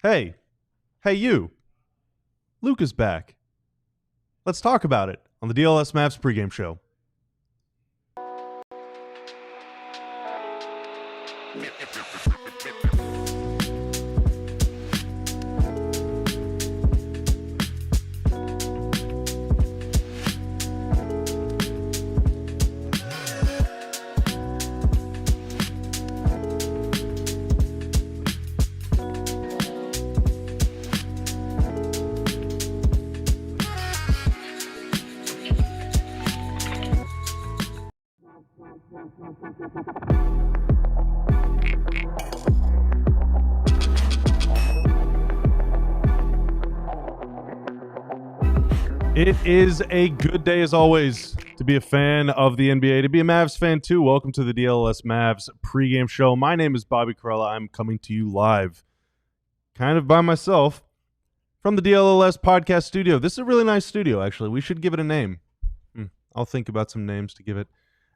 Hey, you. Luka's back. Let's talk about it on the DLLS Mavs pregame show. It is a good day, as always, to be a fan of the NBA, to be a Mavs fan, too. Welcome to the DLLS Mavs pregame show. My name is Bobby Corella. I'm coming to you live, kind of by myself, from the DLLS podcast studio. This is a really nice studio, actually. We should give it a name. I'll think about some names to give it.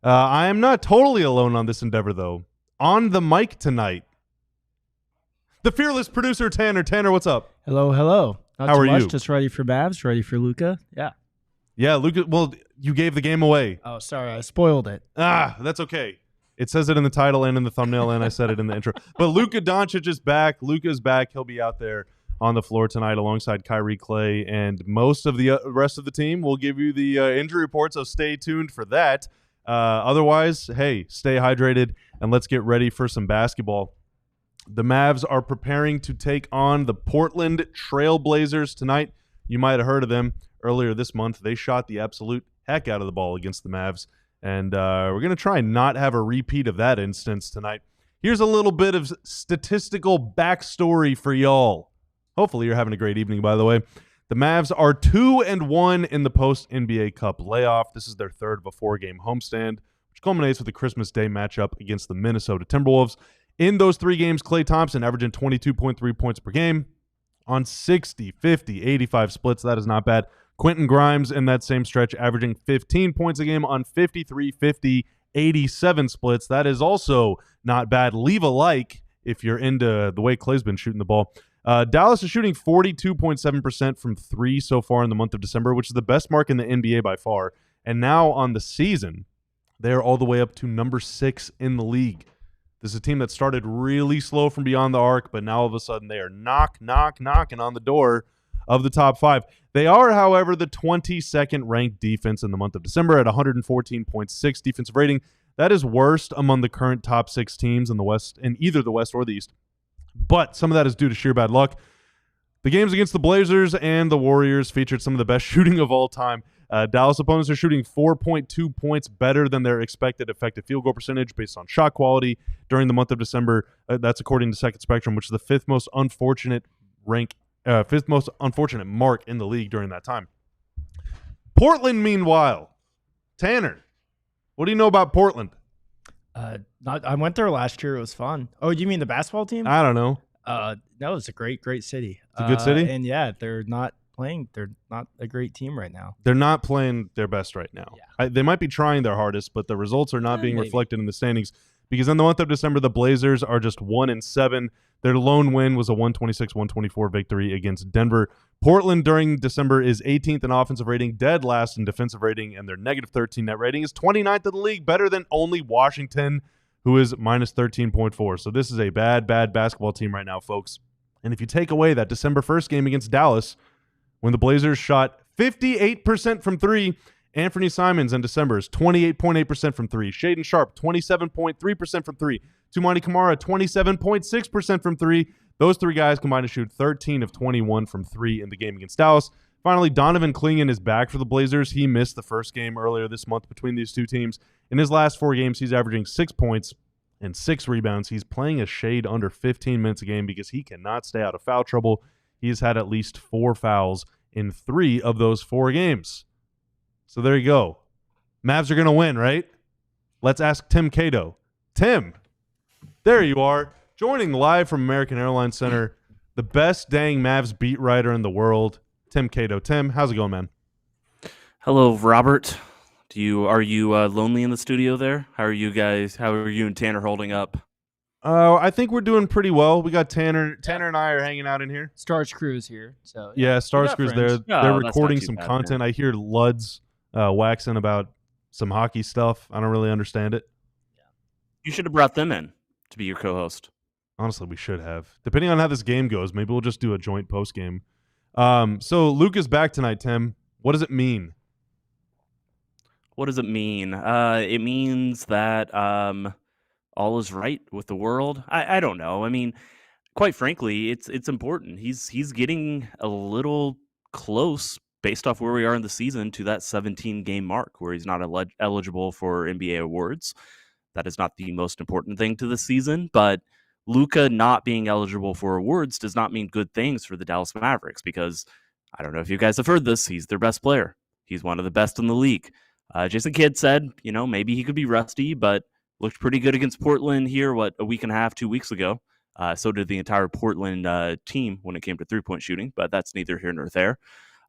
I am not totally alone on this endeavor, though. On the mic tonight, the fearless producer, Tanner. Tanner, what's up? Hello. Not How too are much, you? Just ready for Mavs, ready for Luka. Yeah, Luka. Well, you gave the game away. Oh, sorry, I spoiled it. That's okay. It says it in the title and in the thumbnail, and I said it in the intro. But Luka Dončić is back. Luka's back. He'll be out there on the floor tonight alongside Kyrie, Klay, and most of the rest of the team. We'll give you the injury report, so stay tuned for that. Otherwise, hey, stay hydrated, and let's get ready for some basketball. The Mavs are preparing to take on the Portland Trail Blazers tonight. You might have heard of them earlier this month. They shot the absolute heck out of the ball against the Mavs, and we're going to try and not have a repeat of that instance tonight. Here's a little bit of statistical backstory for y'all. Hopefully you're having a great evening, by the way. The Mavs are 2-1 in the post-NBA Cup layoff. This is their third of a four-game homestand, which culminates with the Christmas Day matchup against the Minnesota Timberwolves. In those three games, Klay Thompson averaging 22.3 points per game on 60, 50, 85 splits. That is not bad. Quentin Grimes in that same stretch averaging 15 points a game on 53, 50, 87 splits. That is also not bad. Leave a like if you're into the way Klay's been shooting the ball. Dallas is shooting 42.7% from three so far in the month of December, which is the best mark in the NBA by far. And now on the season, they're all the way up to number 6 in the league. This is a team that started really slow from beyond the arc, but now all of a sudden they are knocking on the door of the top 5. They are, however, the 22nd ranked defense in the month of December at 114.6 defensive rating. That is worst among the current top 6 teams in the West, in either the West or the East. But some of that is due to sheer bad luck. The games against the Blazers and the Warriors featured some of the best shooting of all time. Dallas opponents are shooting 4.2 points better than their expected effective field goal percentage based on shot quality during the month of December. That's according to Second Spectrum, which is the fifth most unfortunate mark in the league during that time. Portland, meanwhile, Tanner, what do you know about Portland? I went there last year. It was fun. Oh, you mean the basketball team? I don't know. No, it's a great city. It's a good city? And yeah, they're not a great team right now. They're not playing their best right now. Yeah. They might be trying their hardest, but the results are not being Maybe. reflected in the standings because in the month of December, the Blazers are just 1-7. Their lone win was a 126-124 victory against Denver. Portland during December is 18th in offensive rating, dead last in defensive rating, and their negative 13 net rating is 29th in the league, better than only Washington, who is minus 13.4. So this is a bad basketball team right now, folks. And if you take away that December 1st game against Dallas, when the Blazers shot 58% from three, Anthony Simons in December is 28.8% from three. Shaedon Sharpe, 27.3% from three. Toumani Camara, 27.6% from three. Those three guys combined to shoot 13 of 21 from three in the game against Dallas. Finally, Donovan Clingan is back for the Blazers. He missed the first game earlier this month between these two teams. In his last 4 games, he's averaging 6 points and 6 rebounds. He's playing a shade under 15 minutes a game because he cannot stay out of foul trouble. He's had at least 4 fouls in 3 of those 4 games. So there you go. Mavs are going to win, right? Let's ask Tim Cato. Tim, there you are, joining live from American Airlines Center, the best dang Mavs beat writer in the world, Tim Cato. Tim, how's it going, man? Hello, Robert. Are you lonely in the studio there? How are you guys? How are you and Tanner holding up? I think we're doing pretty well. We got Tanner. Tanner and I are hanging out in here. Starch Crew's here. So Yeah, we got Starscrew's friends. there. They're Oh, that's recording not too some bad, content. I hear Luds waxing about some hockey stuff. I don't really understand it. You should have brought them in to be your co-host. Honestly, we should have. Depending on how this game goes, maybe we'll just do a joint post game. So Luka's back tonight, Tim. What does it mean? What does it mean? It means that all is right with the world. I don't know. I mean, quite frankly, it's important. He's getting a little close based off where we are in the season to that 17 game mark where he's not eligible for NBA awards. That is not the most important thing to the season, but Luka not being eligible for awards does not mean good things for the Dallas Mavericks because I don't know if you guys have heard this. He's their best player. He's one of the best in the league. Jason Kidd said, maybe he could be rusty, but looked pretty good against Portland here, a week and a half, 2 weeks ago. So did the entire Portland team when it came to three-point shooting, but that's neither here nor there.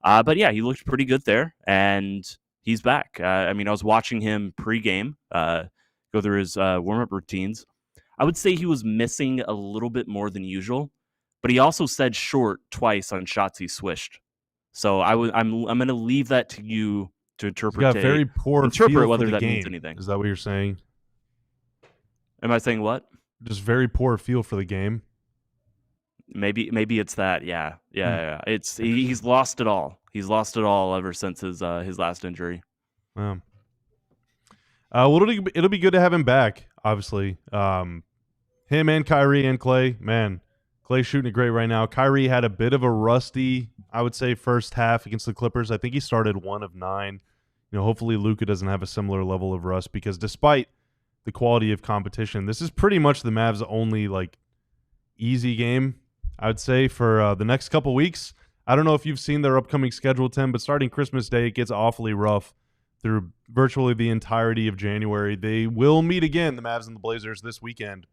But yeah, he looked pretty good there, and he's back. I was watching him pregame, go through his warm-up routines. I would say he was missing a little bit more than usual, but he also said short twice on shots he swished. So I'm going to leave that to you to interpret. He's got very poor feel whether for the that game. means anything. Is that what you're saying? Am I saying what? Just very poor feel for the game. Maybe it's that. Yeah. It's he's lost it all. He's lost it all ever since his last injury. Well, it'll be good to have him back. Obviously, him and Kyrie and Klay. Man, Klay's shooting it great right now. Kyrie had a bit of a rusty, I would say, first half against the Clippers. I think he started 1 of 9. Hopefully Luka doesn't have a similar level of rust because despite the quality of competition, this is pretty much the Mavs' only easy game, I would say, for the next couple weeks. I don't know if you've seen their upcoming schedule, Tim, but starting Christmas Day, it gets awfully rough through virtually the entirety of January. They will meet again, the Mavs and the Blazers, this weekend,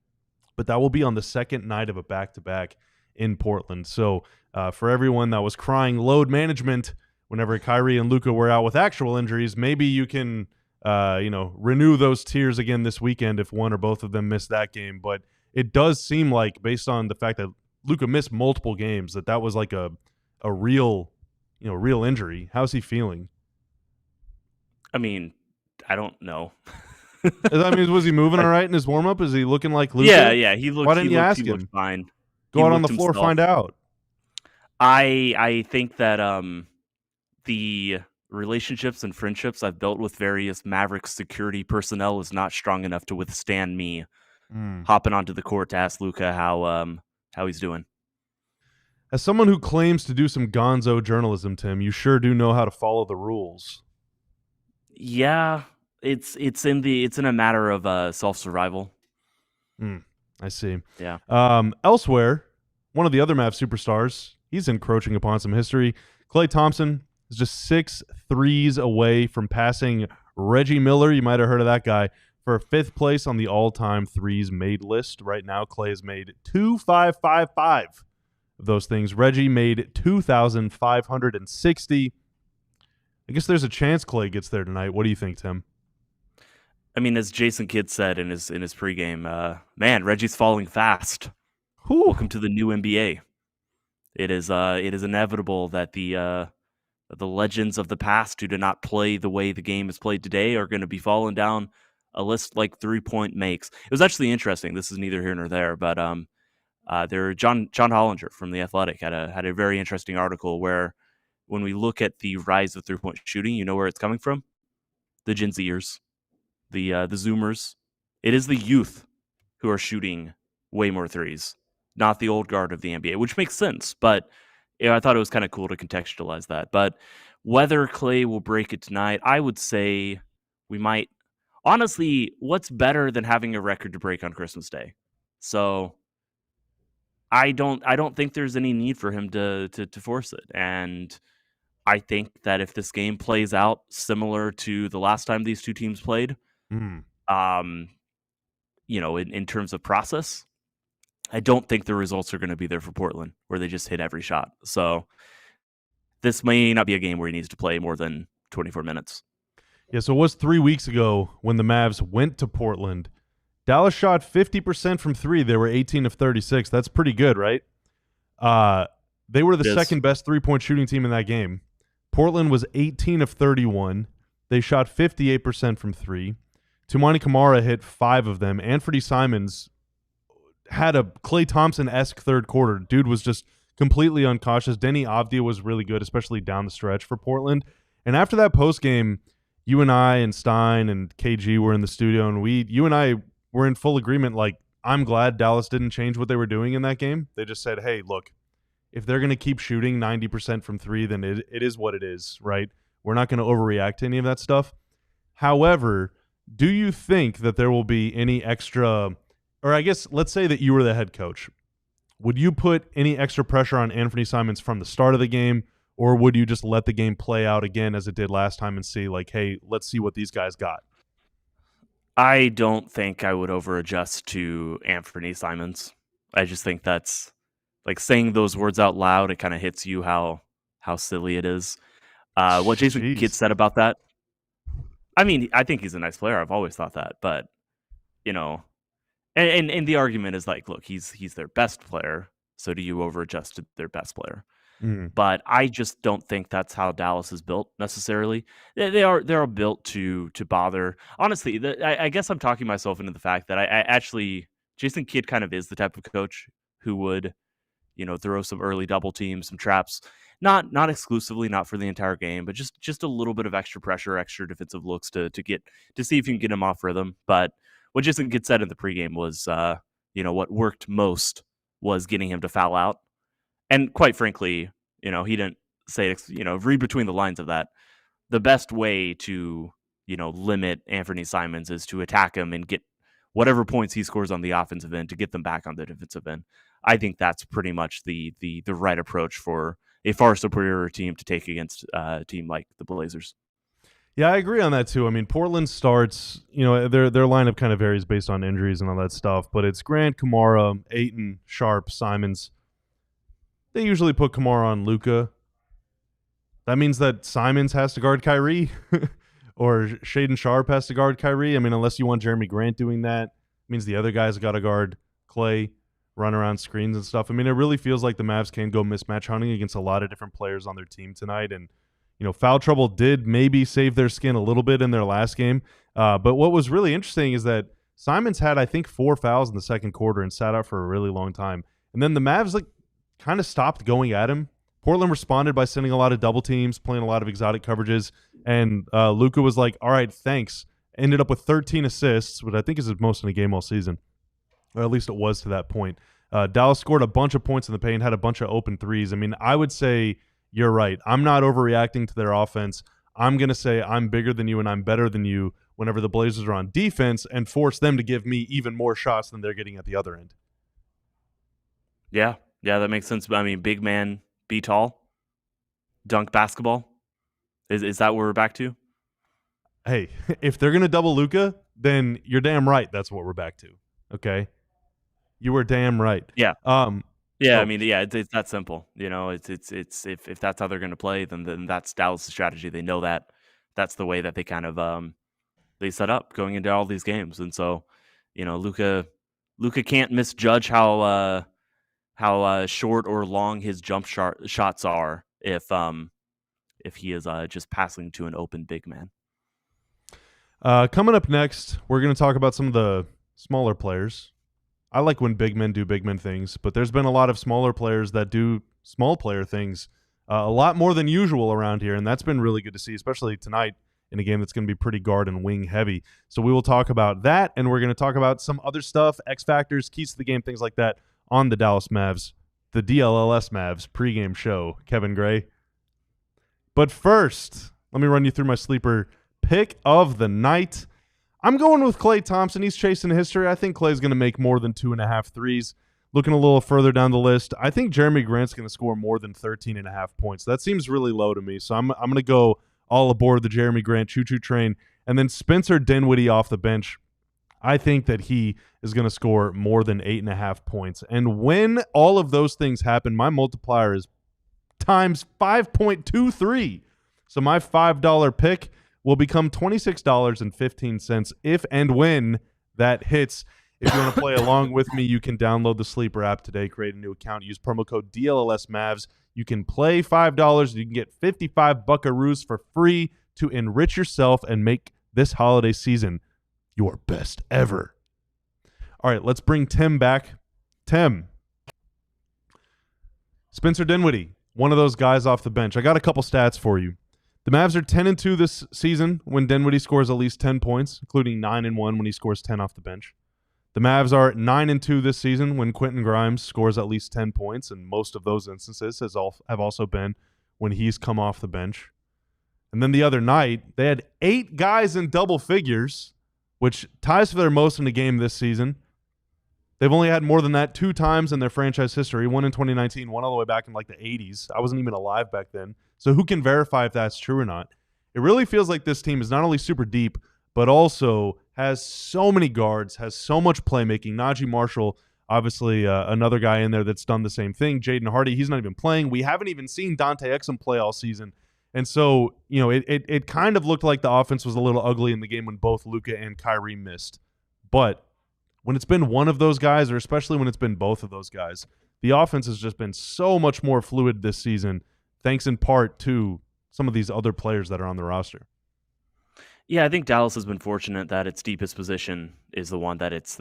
but that will be on the second night of a back-to-back in Portland. So for everyone that was crying load management whenever Kyrie and Luka were out with actual injuries, maybe you can renew those tears again this weekend if one or both of them miss that game. But it does seem like, based on the fact that Luka missed multiple games, that was like a real injury. How's he feeling? I mean, I don't know. Was he moving all right in his warm-up? Is he looking like Luka? Yeah. He looked. Why didn't you ask him? Fine. Go out on the floor, find out. I think that the relationships and friendships I've built with various Mavericks security personnel is not strong enough to withstand me hopping onto the court to ask Luka how he's doing. As someone who claims to do some gonzo journalism, Tim, you sure do know how to follow the rules. Yeah, it's in a matter of self-survival. I see. Yeah. Elsewhere, one of the other Mavs superstars, he's encroaching upon some history. Klay Thompson is just 6 threes away from passing Reggie Miller. You might have heard of that guy for 5th place on the all-time threes made list. Right now, Klay has made 2,555 of those things. Reggie made 2,560. I guess there's a chance Klay gets there tonight. What do you think, Tim? I mean, as Jason Kidd said in his pregame, man, Reggie's falling fast. Whew. Welcome to the new NBA. It is inevitable that the legends of the past who did not play the way the game is played today are going to be falling down a list like 3-point makes. It was actually interesting. This is neither here nor there, but John Hollinger from The Athletic had a very interesting article where when we look at the rise of 3-point shooting, you know where it's coming from? The Gen Zers, the Zoomers. It is the youth who are shooting way more threes, not the old guard of the NBA, which makes sense. But I thought it was kind of cool to contextualize that. But whether Klay will break it tonight, I would say we might. Honestly, what's better than having a record to break on Christmas Day? So I don't think there's any need for him to force it. And I think that if this game plays out similar to the last time these two teams played, in terms of process, I don't think the results are going to be there for Portland, where they just hit every shot. So this may not be a game where he needs to play more than 24 minutes. Yeah, so it was 3 weeks ago when the Mavs went to Portland Dallas shot 50% from three. They were 18 of 36. That's pretty good, right? They were the second best three-point shooting team in that game. Portland was 18 of 31. They shot 58% from three. Toumani Camara hit 5 of them. Anthony Simons had a Klay Thompson-esque third quarter. Dude was just completely uncautious. Denny Avdia was really good, especially down the stretch for Portland. And after that postgame, you and I and Stein and KG were in the studio, and you and I were in full agreement. Like, I'm glad Dallas didn't change what they were doing in that game. They just said, hey, look, if they're going to keep shooting 90% from three, then it is what it is, right? We're not going to overreact to any of that stuff. However, do you think that there will be any extra, or I guess let's say that you were the head coach. Would you put any extra pressure on Anthony Simons from the start of the game, or would you just let the game play out again as it did last time and see, like, hey, let's see what these guys got? I don't think I would over-adjust to Anthony Simons. I just think that's, like, saying those words out loud, it kind of hits you how silly it is. What Jason Kidd said about that, I mean, I think he's a nice player. I've always thought that. But, you know, and the argument is like, look, he's their best player, so do you over-adjust to their best player? But I just don't think that's how Dallas is built necessarily. They're built to bother. Honestly, I guess I'm talking myself into the fact that I actually, Jason Kidd kind of is the type of coach who would, you know, throw some early double teams, some traps, not exclusively, not for the entire game, but just a little bit of extra pressure, extra defensive looks to see if you can get him off rhythm. But what Jason Kidd said in the pregame was, you know, what worked most was getting him to foul out. And quite frankly, you know, he didn't say, you know, read between the lines of that. The best way to, you know, limit Anthony Simons is to attack him and get whatever points he scores on the offensive end to get them back on the defensive end. I think that's pretty much the right approach for a far superior team to take against a team like the Blazers. Yeah, I agree on that too. I mean, Portland starts, you know, their lineup kind of varies based on injuries and all that stuff, but it's Grant, Camara, Ayton, Sharp, Simons. They usually put Camara on Luka. That means that Simons has to guard Kyrie or Shaedon Sharp has to guard Kyrie. I mean, unless you want Jeremy Grant doing that, it means the other guys got to guard Klay, run around screens and stuff. I mean, it really feels like the Mavs can go mismatch hunting against a lot of different players on their team tonight. And, you know, foul trouble did maybe save their skin a little bit in their last game. But what was really interesting is that Simons had, I think, 4 fouls in the second quarter and sat out for a really long time. And then the Mavs, like, kind of stopped going at him. Portland responded by sending a lot of double teams, playing a lot of exotic coverages, and Luka was like, all right, thanks. Ended up with 13 assists, which I think is his most in a game all season, or at least it was to that point. Dallas scored a bunch of points in the paint, had a bunch of open threes. I mean, I would say you're right. I'm not overreacting to their offense. I'm going to say I'm bigger than you and I'm better than you whenever the Blazers are on defense and force them to give me even more shots than they're getting at the other end. Yeah, that makes sense. I mean, big man, be tall, dunk basketball. Is that what we're back to? Hey, if they're going to double Luka, then you're damn right that's what we're back to. Okay? You were damn right. Yeah. I mean, it's that simple. You know, it's if that's how they're going to play, then that's Dallas' strategy. They know that that's the way that they kind of they set up going into all these games. And so, you know, Luka can't misjudge how short or long his jump shots are if he is just passing to an open big man. Coming up next, we're going to talk about some of the smaller players. I like when big men do big men things, but there's been a lot of smaller players that do small player things a lot more than usual around here, and that's been really good to see, especially tonight in a game that's going to be pretty guard and wing heavy. So we will talk about that, and we're going to talk about some other stuff, X factors, keys to the game, things like that on the Dallas Mavs, the DLLS Mavs pregame show. Kevin Gray. But first, let me run you through my sleeper pick of the night. I'm going with Klay Thompson. He's chasing history. I think Klay's going to make more than 2.5 threes. Looking a little further down the list, I think Jeremy Grant's going to score more than 13.5 points. That seems really low to me, so I'm going to go all aboard the Jeremy Grant choo-choo train. And then Spencer Dinwiddie off the bench. I think that he is going to score more than 8.5 points. And when all of those things happen, my multiplier is times 5.23. So my $5 pick will become $26.15 if and when that hits. If you want to play along with me, you can download the Sleeper app today, create a new account, use promo code DLLS Mavs. You can play $5. You can get 55 buckaroos for free to enrich yourself and make this holiday season your best ever. All right, let's bring Tim back. Tim, Spencer Dinwiddie, one of those guys off the bench. I got a couple stats for you. The Mavs are 10-2 this season when Dinwiddie scores at least 10 points, including 9-1 when he scores 10 off the bench. The Mavs are 9-2 this season when Quentin Grimes scores at least 10 points, and most of those instances have also been when he's come off the bench. And then the other night, they had 8 guys in double figures, which ties for their most in a game this season. They've only had more than that 2 times in their franchise history, one in 2019, one all the way back in like the 80s. I wasn't even alive back then. So who can verify if that's true or not? It really feels like this team is not only super deep, but also has so many guards, has so much playmaking. Najee Marshall, obviously another guy in there that's done the same thing. Jaden Hardy, he's not even playing. We haven't even seen Dante Exum play all season. And so, you know, it kind of looked like the offense was a little ugly in the game when both Luka and Kyrie missed. But when it's been one of those guys, or especially when it's been both of those guys, the offense has just been so much more fluid this season, thanks in part to some of these other players that are on the roster. Yeah, I think Dallas has been fortunate that its deepest position is the one that it's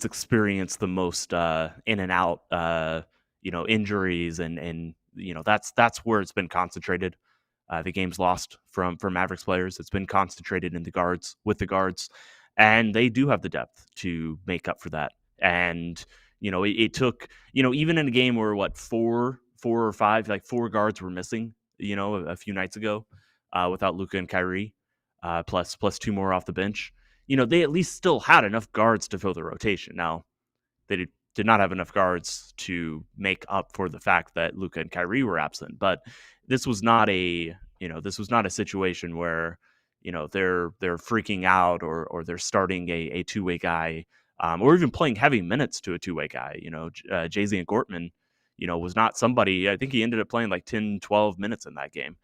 experienced the most in and out, injuries and that's where it's been concentrated. The games lost from Mavericks players, it's been concentrated in the guards with the guards, and they do have the depth to make up for that. And it took even in a game where 4 or 5 like 4 guards were missing a few nights ago without Luka and Kyrie. Plus 2 more off the bench. They at least still had enough guards to fill the rotation. Now, they did not have enough guards to make up for the fact that Luka and Kyrie were absent. But this was not a situation where they're freaking out or they're starting a two-way guy or even playing heavy minutes to a two-way guy. Jay-Z and Gortman, was not somebody. I think he ended up playing like 10, 12 minutes in that game.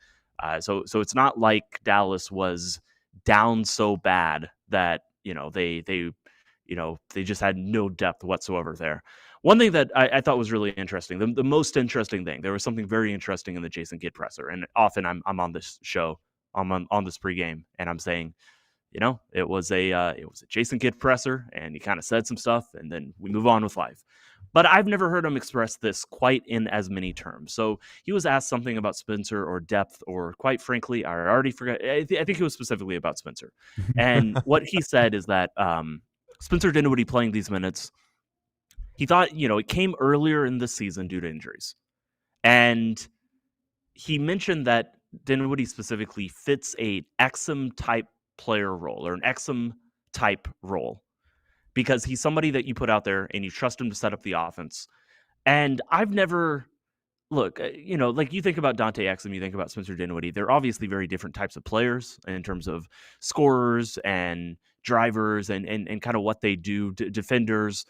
So it's not like Dallas was down so bad that they just had no depth whatsoever there. One thing that I thought was really interesting, the most interesting thing, there was something very interesting in the Jason Kidd presser, and often I'm on this show, I'm on this pregame, and I'm saying, it was a Jason Kidd presser, and he kind of said some stuff, and then we move on with life. But I've never heard him express this quite in as many terms. So he was asked something about Spencer or depth, or quite frankly, I already forgot. I think it was specifically about Spencer. And what he said is that Spencer Dinwiddie playing these minutes, he thought, it came earlier in the season due to injuries. And he mentioned that Dinwiddie specifically fits a Exum type player role or an Exum type role, because he's somebody that you put out there and you trust him to set up the offense. And I've never, like you think about Dante Exum, you think about Spencer Dinwiddie. They're obviously very different types of players in terms of scorers and drivers and kind of what they do, defenders.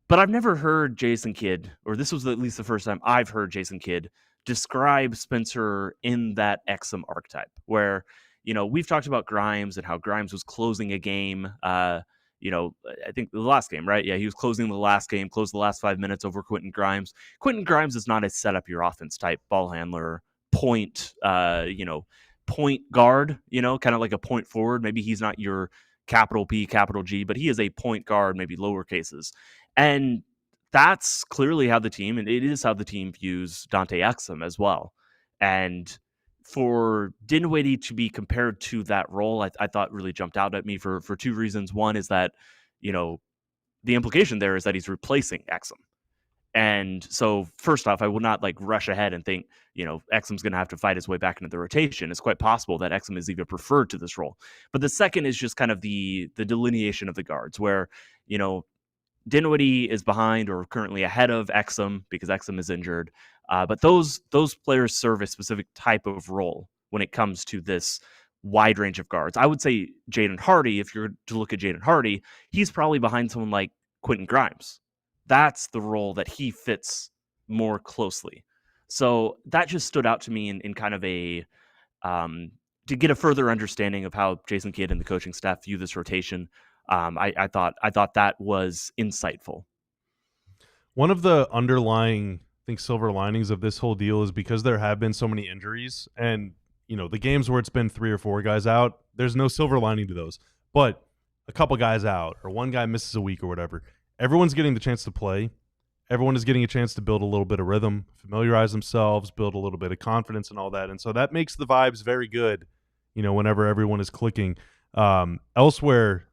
But I've never heard Jason Kidd, or this was at least the first time I've heard Jason Kidd describe Spencer in that Exum archetype, where, we've talked about Grimes and how Grimes was closing a game, I think the last game, right? Yeah, he was closing the last game, closed the last 5 minutes over Quentin Grimes. Quentin Grimes is not a set up your offense type ball handler, point guard, kind of like a point forward. Maybe he's not your capital P, capital G, but he is a point guard, maybe lower cases. And that's clearly how the team, and it is how the team views Dante Exum as well. And for Dinwiddie to be compared to that role, I thought really jumped out at me for 2 reasons. One is that, the implication there is that he's replacing Exum. And so first off, I will not rush ahead and think, Exum's going to have to fight his way back into the rotation. It's quite possible that Exum is even preferred to this role. But the second is just kind of the delineation of the guards, where, Dinwiddie is behind or currently ahead of Exum because Exum is injured. But those players serve a specific type of role when it comes to this wide range of guards. I would say Jaden Hardy, if you're to look at Jaden Hardy, he's probably behind someone like Quentin Grimes. That's the role that he fits more closely. So that just stood out to me in kind of a to get a further understanding of how Jason Kidd and the coaching staff view this rotation. I thought that was insightful. One of the underlying, I think, silver linings of this whole deal is because there have been so many injuries, and the games where it's been 3 or 4 guys out, there's no silver lining to those. But a couple guys out, or one guy misses a week or whatever, everyone's getting the chance to play. Everyone is getting a chance to build a little bit of rhythm, familiarize themselves, build a little bit of confidence and all that. And so that makes the vibes very good, whenever everyone is clicking. Elsewhere,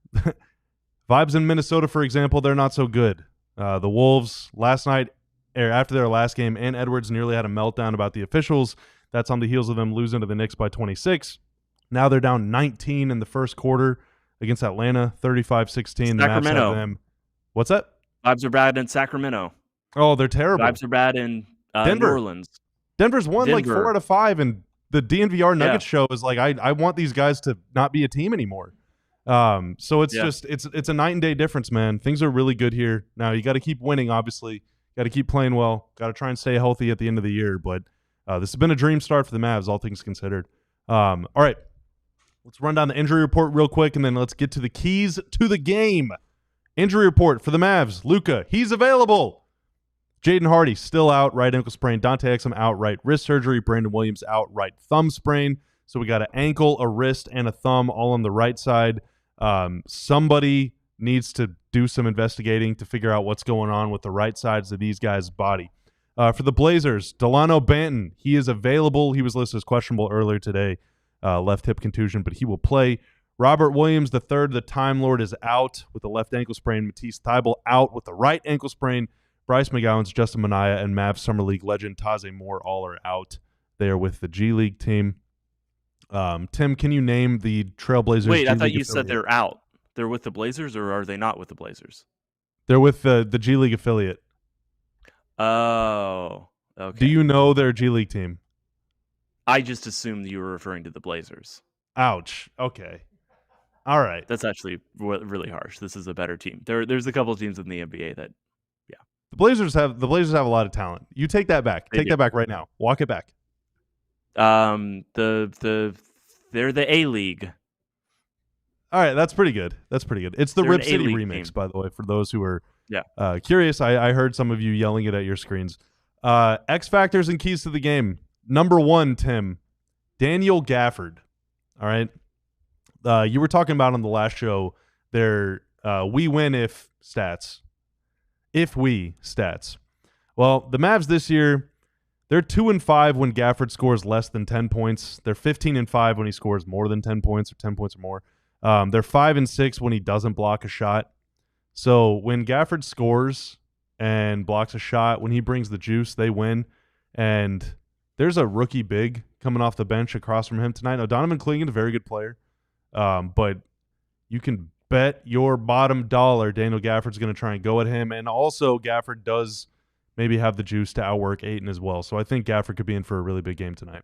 vibes in Minnesota, for example, they're not so good. The Wolves last night, after their last game, and Edwards nearly had a meltdown about the officials. That's on the heels of them losing to the Knicks by 26. Now they're down 19 in the first quarter against Atlanta, 35-16. The Mavs have them. What's that? Vibes are bad in Sacramento. Oh, they're terrible. Vibes are bad in Denver. New Orleans. Denver's won like 4 out of 5, and the DNVR Nuggets show is like, I want these guys to not be a team anymore. So it's just it's a night and day difference, man. Things are really good here. Now you got to keep winning, obviously. Got to keep playing well. Got to try and stay healthy at the end of the year. But this has been a dream start for the Mavs, all things considered. All right, let's run down the injury report real quick, and then let's get to the keys to the game. Injury report for the Mavs. Luka, he's available. Jaden Hardy still out, right ankle sprain. Dante Exum out, right wrist surgery. Brandon Williams out, right thumb sprain. So we got an ankle, a wrist, and a thumb all on the right side. Somebody needs to do some investigating to figure out what's going on with the right sides of these guys' body. For the Blazers, Delano Banton, he is available. He was listed as questionable earlier today, left hip contusion, but he will play. Robert Williams III, the Time Lord, is out with a left ankle sprain. Matisse Thybulle out with the right ankle sprain. Bryce McGowan's, Justin Minaya, and Mavs Summer League legend Taze Moore all are out there with the G League team. Tim, can you name the Trailblazers? Wait, G I thought League you affiliate? said they're out. They're with the Blazers, or are they not with the Blazers? They're with the G League affiliate. Oh, okay. Do you know their G League team? I just assumed you were referring to the Blazers. Ouch. Okay. All right. That's actually really harsh. This is a better team. There's a couple of teams in the NBA that, The Blazers have a lot of talent. You take that back. Take that back right now. Walk it back. they're the A League. All right, that's pretty good. It's the They're Rip an City A-League remix, team. by the way, for those who are curious. I heard some of you yelling it at your screens. X factors and keys to the game. Number 1, Tim, Daniel Gafford. All right. You were talking about on the last show their we win if stats. If we stats. Well, the Mavs this year, they're 2-5 when Gafford scores less than 10 points. They're 15-5 when he scores more than 10 points or 10 points or more. They're 5-6 when he doesn't block a shot. So when Gafford scores and blocks a shot, when he brings the juice, they win. And there's a rookie big coming off the bench across from him tonight. Now, Donovan Clingan, a very good player. But you can bet your bottom dollar Daniel Gafford's going to try and go at him. And also Gafford does maybe have the juice to outwork Ayton as well. So I think Gafford could be in for a really big game tonight.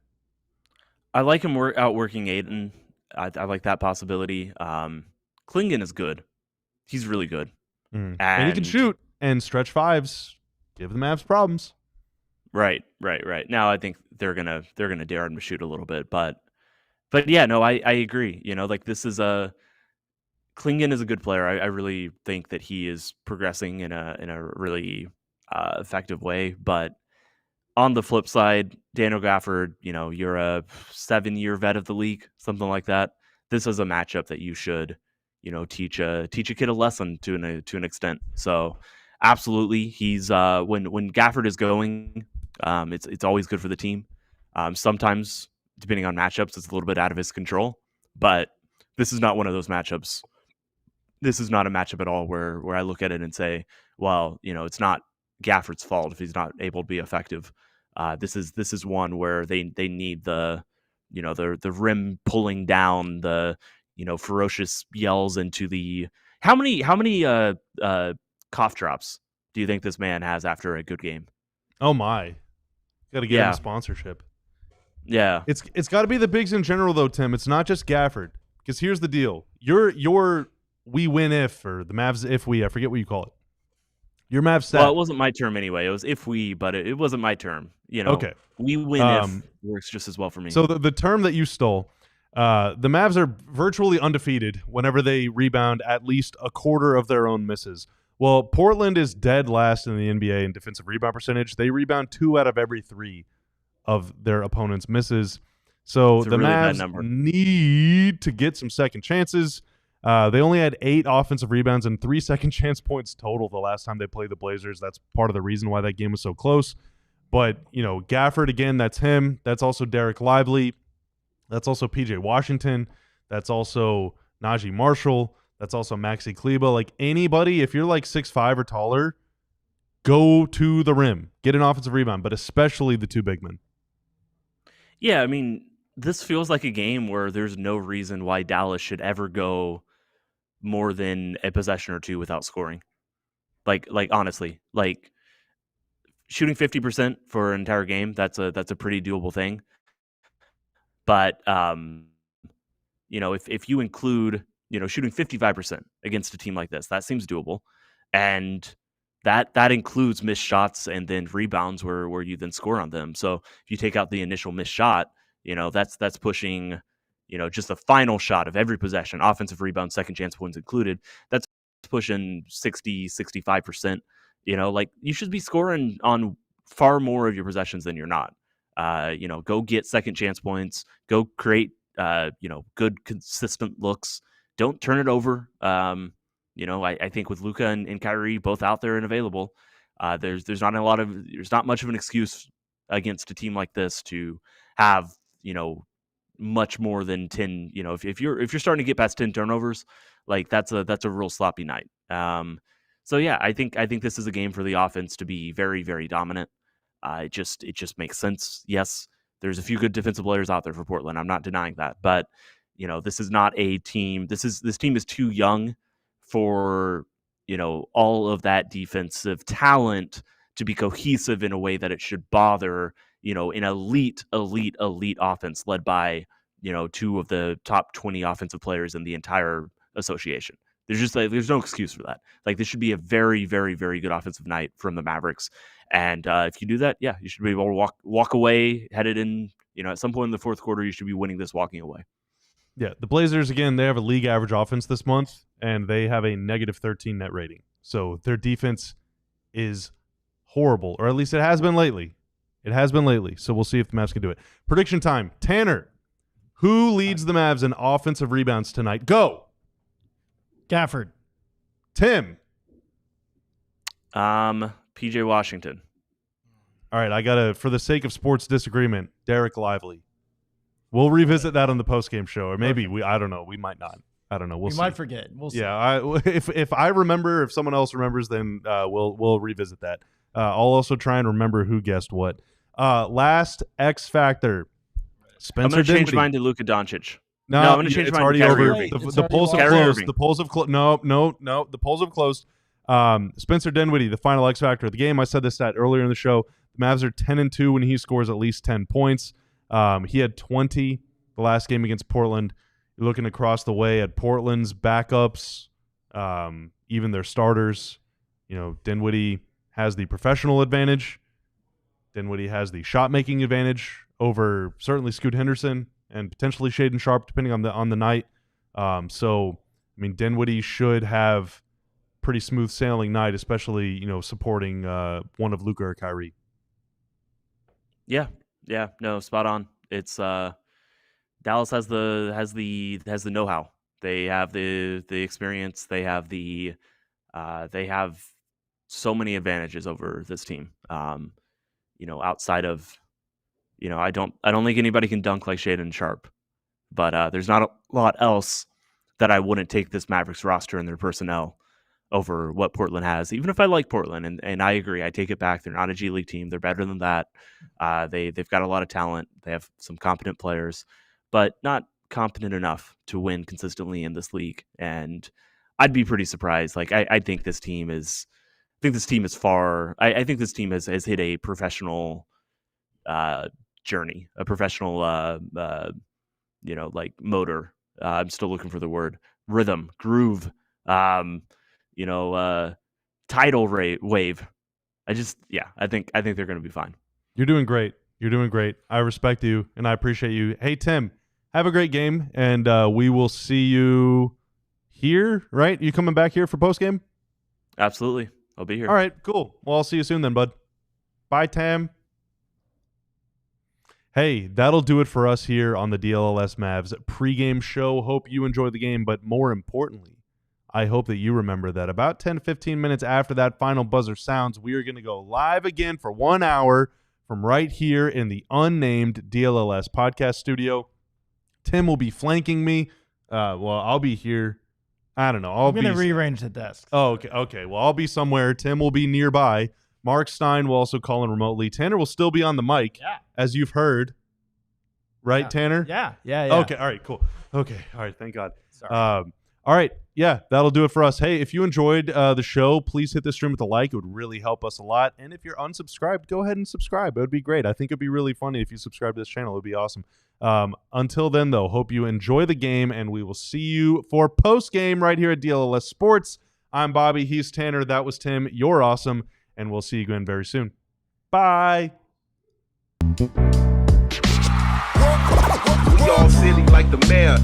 I like him outworking Ayton. I like that possibility. Clingan is good. He's really good. And he can shoot and stretch fives. Give the Mavs problems. Right. Now I think they're gonna dare him to shoot a little bit, but yeah, no, I agree. This is Clingan is a good player. I really think that he is progressing in a really effective way. But on the flip side, Daniel Gafford, you're a 7-year vet of the league, something like that. This is a matchup that you should, teach a kid a lesson to an extent. So absolutely, he's when Gafford is going, it's always good for the team. Sometimes, depending on matchups, it's a little bit out of his control. But this is not one of those matchups. This is not a matchup at all where I look at it and say, well, it's not Gafford's fault if he's not able to be effective. This is one where they need the rim pulling down, the ferocious yells into the how many cough drops do you think this man has after a good game? Oh my, got to get him a sponsorship. Yeah, it's got to be the bigs in general though, Tim. It's not just Gafford, because here's the deal: your we win if, or the Mavs if we, I forget what you call it. Your Mavs stat. Well, it wasn't my term anyway. It was if we, but it wasn't my term. Okay. We win if works just as well for me. So the term that you stole, The Mavs are virtually undefeated whenever they rebound at least a quarter of their own misses. Well, Portland is dead last in the NBA in defensive rebound percentage. They rebound 2 out of every 3 of their opponent's misses. So It's a the really bad Mavs number. need to get some second chances. They only had 8 offensive rebounds and 3 second chance points total the last time they played the Blazers. That's part of the reason why that game was so close. But, Gafford, again, that's him. That's also Derek Lively. That's also PJ Washington. That's also Najee Marshall. That's also Maxi Kleba. Like anybody, if you're like 6'5" or taller, go to the rim. Get an offensive rebound, but especially the 2 big men. Yeah, I mean, this feels like a game where there's no reason why Dallas should ever go more than a possession or 2 without scoring. Like honestly, like shooting 50% for an entire game, that's a pretty doable thing. But if you include, shooting 55% against a team like this, that seems doable. And that includes missed shots and then rebounds where you then score on them. So if you take out the initial missed shot, that's pushing, just the final shot of every possession, offensive rebound, second chance points included. That's pushing 60, 65%. Like you should be scoring on far more of your possessions than you're not. Go get second chance points, go create, good, consistent looks. Don't turn it over. I think with Luka and Kyrie both out there and available, there's not much of an excuse against a team like this to have, much more than 10, if you're starting to get past 10 turnovers, like that's a real sloppy night. So yeah, I think this is a game for the offense to be very, very dominant. It just makes sense. Yes, there's a few good defensive players out there for Portland. I'm not denying that, but this is not a team. This team is too young for all of that defensive talent to be cohesive in a way that it should bother an elite offense led by 2 of the top 20 offensive players in the entire association. There's no excuse for that. Like this should be a very, very, very good offensive night from the Mavericks. And if you do that, yeah, you should be able to walk away, headed in, at some point in the fourth quarter, you should be winning this walking away. Yeah, the Blazers, again, they have a league average offense this month, and they have a negative 13 net rating. So their defense is horrible, or at least it has been lately. So we'll see if the Mavs can do it. Prediction time. Tanner, who leads the Mavs in offensive rebounds tonight? Go. Gafford. Tim. PJ Washington. All right, I got to, for the sake of sports disagreement, Derek Lively. We'll revisit that on the postgame show, or maybe I don't know. We might not. I don't know. We'll see. might forget. We'll see. Yeah, if I remember, if someone else remembers, then we'll revisit that. I'll also try and remember who guessed what. Last X Factor. Spencer I'm going to change Dinwiddie. mine to Luka Dončić. No, I'm going to change it's mine already to Kyrie over. Irving. The polls have Kyrie closed. Irving. The polls have closed. No. The polls have closed. Spencer Dinwiddie, the final X Factor of the game. I said this stat earlier in the show. The Mavs are 10-2 when he scores at least 10 points. He had 20 the last game against Portland. You're looking across the way at Portland's backups, even their starters. Dinwiddie has the professional advantage. Dinwiddie has the shot-making advantage over certainly Scoot Henderson and potentially Shaedon Sharpe, depending on the night. So, I mean, Dinwiddie should have pretty smooth sailing night, especially supporting one of Luka or Kyrie. Yeah, no, spot on. It's Dallas has the know-how. They have the experience. They have so many advantages over this team. Outside of, I don't think anybody can dunk like Shaedon Sharpe, but there's not a lot else that I wouldn't take this Mavericks roster and their personnel over what Portland has. Even if I like Portland, and I agree, I take it back. They're not a G League team. They're better than that. They've got a lot of talent. They have some competent players, but not competent enough to win consistently in this league. And I'd be pretty surprised. Like I think this team is. I think this team is far. I think this team has hit a professional journey, a professional, like motor. I'm still looking for the word. Rhythm, groove. Tidal wave. I think they're going to be fine. You're doing great. I respect you and I appreciate you. Hey Tim, Have a great game, and we will see you here, right? You coming back here for postgame? Absolutely. I'll be here. All right, cool. Well, I'll see you soon then, bud. Bye, Tam. Hey, that'll do it for us here on the DLLS Mavs pregame show. Hope you enjoy the game, but more importantly, I hope that you remember that about 10-15 minutes after that final buzzer sounds, we are going to go live again for 1 hour from right here in the unnamed DLLS podcast studio. Tim will be flanking me. I'll be here. I don't know. I'm going to rearrange the desk. Oh, okay. Well, I'll be somewhere. Tim will be nearby. Mark Stein will also call in remotely. Tanner will still be on the mic, as you've heard. Right, Tanner? Yeah. Okay, all right, cool. Okay, all right, thank God. Sorry. All right, yeah, that'll do it for us. Hey, if you enjoyed the show, please hit the stream with a like. It would really help us a lot. And if you're unsubscribed, go ahead and subscribe. It would be great. I think it'd be really funny if you subscribe to this channel. It would be awesome. Until then, though, hope you enjoy the game, and we will see you for post-game right here at DLLS Sports. I'm Bobby. He's Tanner. That was Tim. You're awesome, and we'll see you again very soon. Bye. We all silly like the mayor.